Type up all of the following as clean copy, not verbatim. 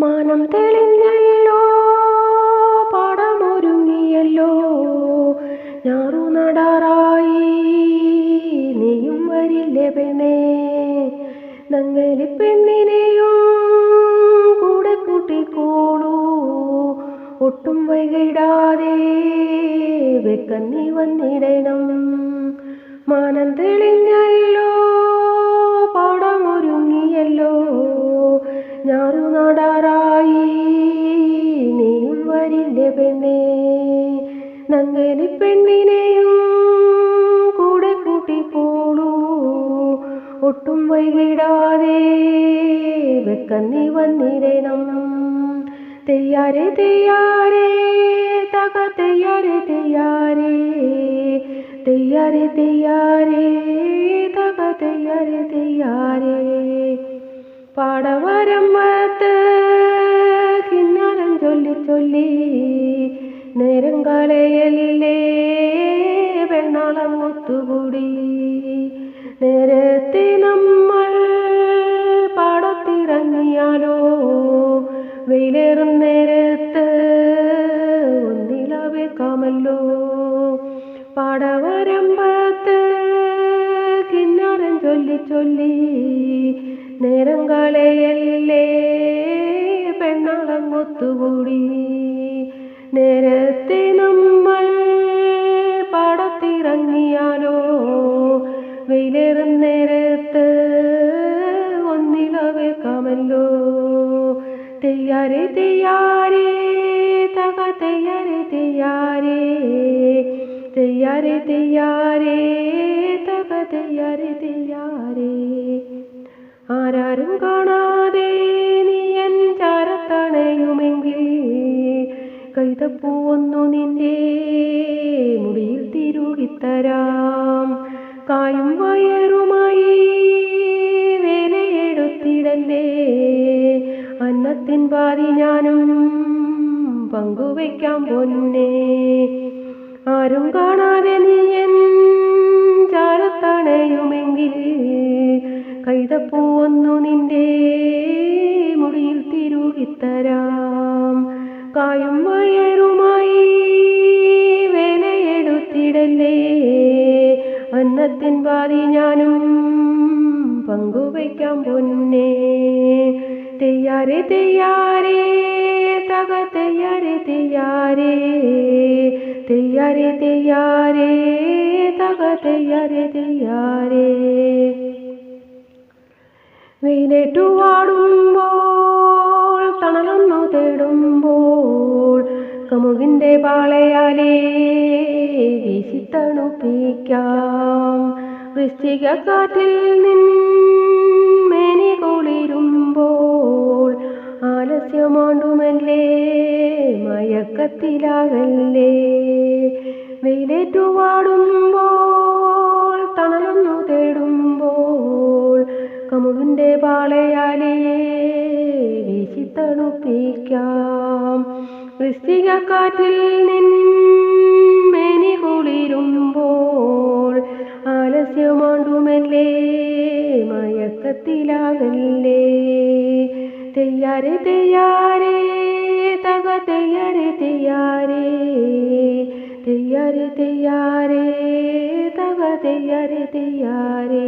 മാനം തെളിഞ്ഞല്ലോ, പാടമൊരുങ്ങിയല്ലോ, ഞാറു നടാറായി, നീയും വരില്ലേ പെണ്ണേ. നങ്ങലി പെണ്ണിനെയും കൂടെ കൂട്ടിക്കോളൂ, ഒട്ടും വൈകിടാതെ വെക്കന്നി വന്നിടണം. മാനം തെളിഞ്ഞല്ലോ, പാടമൊരുങ്ങിയല്ലോ, ഞാറു നടാറായി, നീയും വരില്ലേ പെണ്ണേ. നങ്ങലി പെണ്ണിനെയും കൂടെ കൂട്ടിക്കോളൂ, ഒട്ടും വൈകിടാതെ വെക്കന്നി വന്നിടണം. തെയ്യാരെ തെയ്യാരെ തക തെയ്യാരെ തെയ്യാരെ, തെയ്യാരെ തെയ്യാരെ തക തെയ്യാരെ തെയ്യാരെ. പാടവരമ്പത്ത് കിന്നാരം ചൊല്ലി ചൊല്ലി നേരം കളയല്ലേ പെണ്ണാളം ഒത്തുകൂടി. നേരത്തെ നമ്മൾ പാടത്തിറങ്ങിയാലോ, വെയിലേറും നേരത്ത് ഒന്നിലവേക്കാമല്ലോ. പാടവരമ്പത്ത് കിന്നാരം ചൊല്ലി ചൊല്ലി നേരം കളയല്ലേ പെണ്ണാളം ഒത്തുകൂടി. നേരത്തെ നമ്മൾ പാടത്തിറങ്ങിയാലോ, വെയിലേറും നേരത്ത് ഒന്നിലവേക്കാമല്ലോ. തെയ്യാരെ തെയ്യാരെ തക തെയ്യാരെ തെയ്യാരെ, തെയ്യാരെ തെയ്യാരെ തക തെയ്യാരെ തെയ്യാരെ. ആരാരും കാണാതെ നീ എൻ ചാരത്തണയുമെങ്കിൽ, കൈതപ്പൂവൊന്നു നിന്റെ മുടിയിൽ തിരുകിത്തരാം. കായും വയറുമായി വേലയെടുത്തിടല്ലേ, അന്നത്തിൻ പാതി ഞാനും പങ്കുവയ്ക്കാം പൊന്നേ. ആരും കാണാതെ നീ എൻ ചാരത്തണയുമെങ്കിൽ, കൈതപ്പൂവൊന്നു നിന്റെ മുടിയിൽ തിരുകിത്തരാം. കായും വയറുമായി വേലയെടുത്തിടല്ലേ, അന്നത്തിൻ പാതി ഞാനും പങ്കുവയ്ക്കാം പൊന്നേ. തെയ്യാരെ തെയ്യാരെ തക തെയ്യാരെ തെയ്യാരെ, തെയ്യാരെ തെയ്യാരെ തക തെയ്യാരെ തെയ്യാരെ. വെയിലേറ്റു വാടുമ്പോൾ തണലൊന്നു തേടുമ്പോൾ, കമുകിൻ്റെ പാളയാലേ വീശി തണുപ്പിക്കാം. വൃശ്ചിക കാറ്റിൽ നിന്മേനി കുളിരുമ്പോൾ, ആലസ്യമാണ്ടുമല്ലേ മയക്കത്തിലാകല്ലേ. വെയിലേറ്റു വാടുമ്പോൾ തണലൊന്നു തേടുമ്പോൾ, കമുകിൻ്റെ പാളയാലേ വീശി തണുപ്പിക്കാം. വൃശ്ചിക കാറ്റിൽ നിന്മേനി കുളിരുമ്പോൾ, ആലസ്യമാണ്ടുമല്ലേ മയക്കത്തിലാകല്ലേ. തെയ്യാരെ തെയ്യാരെ തക തെയ്യാരെ തെയ്യാരെ, തെയ്യാരെ തെയ്യാരെ തക തെയ്യാരെ തെയ്യാരെ.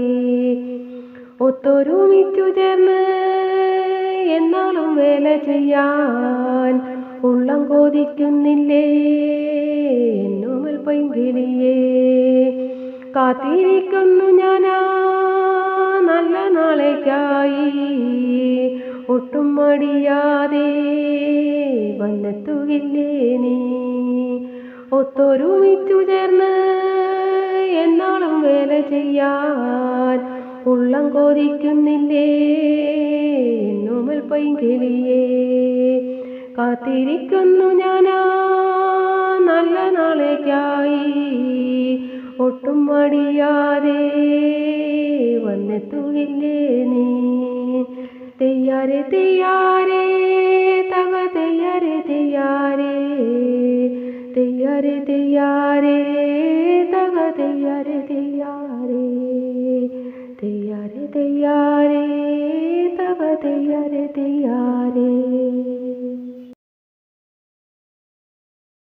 ഒത്തൊരുമിച്ചു ചേർന്ന് എന്നാളും വേല ചെയ്യാൻ ഉള്ളം കൊതിക്കുന്നില്ലേ എന്നോമൽ പൈങ്കിളിയേ. കാത്തിരിക്കുന്നു ഞാനാ നല്ല നാളേക്കായി, ഒട്ടും മടിയാതെ വന്നെത്തുകില്ലേ നീ. ഒത്തൊരുമിച്ചു ചേർന്ന് എന്നാളും വേല ചെയ്യാൻ ഉള്ളം കൊതിക്കുന്നില്ലേ എന്നോമൽ പൈങ്കിളിയേ. കാത്തിരിക്കുന്നു ഞാനാ നല്ല നാളേക്കായി, ഒട്ടും മടിയാതെ വന്നെത്തുകില്ലേ നീ. തെയ്യാരെ തെയ്യാരെ തക തെയ്യാരെ തെയ്യാരെ, തെയ്യാരെ തെയ്യാരെ തക തെയ്യാരെ തെയ്യാരെ, തെയ്യാരെ തെയ്യാരെ തക തെയ്യാരെ തെയ്യാരെ.